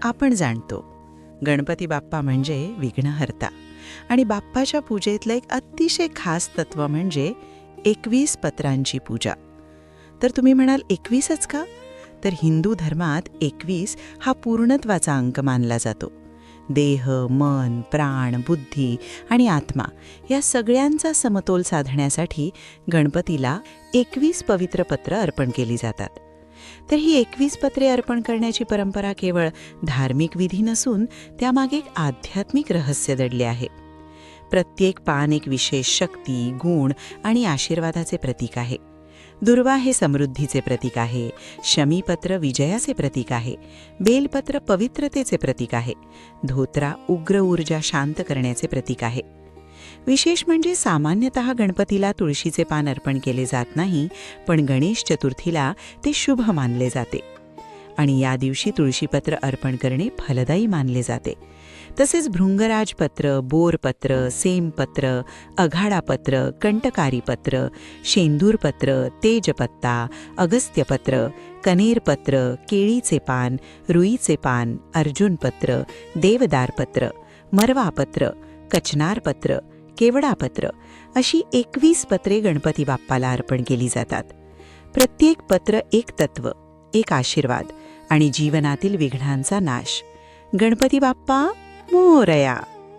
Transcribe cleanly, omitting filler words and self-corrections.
आपण जाणतो गणपती बाप्पा म्हणजे विघ्नहर्ता आणि बाप्पाच्या पूजेतलं एक अतिशय खास तत्व म्हणजे 21 पत्रांची पूजा. तर तुम्ही म्हणाल 21च का? तर हिंदू धर्मात 21 हा पूर्णत्वाचा अंक मानला जातो. देह, मन, प्राण, बुद्धी आणि आत्मा या सगळ्यांचा समतोल साधण्यासाठी गणपतीला 21 पवित्र पत्र अर्पण केली जातात. तर ही 21 पत्रे अर्पण करण्याची परंपरा केवळ धार्मिक विधी नसून त्यामागे एक आध्यात्मिक रहस्य दडले आहे. प्रत्येक पान एक विशेष शक्ती, गुण आणि आशीर्वादाचे प्रतीक आहे. दुर्वा हे समृद्धीचे प्रतीक आहे, शमीपत्र विजयाचे प्रतीक आहे, बेलपत्र पवित्रतेचे प्रतीक आहे, धोत्रा उग्र ऊर्जा शांत करण्याचे प्रतीक आहे. विशेष म्हणजे सामान्यतः गणपतीला तुळशीचे पान अर्पण केले जात नाही, पण गणेश चतुर्थीला ते शुभ मानले जाते आणि या दिवशी तुळशीपत्र अर्पण करणे फलदायी मानले जाते. तसेच भृंगराजपत्र, बोरपत्र, सेमपत्र, अघाडापत्र, कंटकारीपत्र, शेंदूरपत्र, तेजपत्ता, अगस्त्यपत्र, कनेरपत्र, केळीचे पान, रुईचे पान, अर्जुनपत्र, देवदारपत्र, मरवापत्र, कचनारपत्र, केवडापत्र अशी 21 पत्रे गणपती बाप्पाला अर्पण केली जातात. प्रत्येक पत्र एक तत्व, एक आशीर्वाद आणि जीवनातील विघ्नांचा नाश. गणपती बाप्पा मोरया.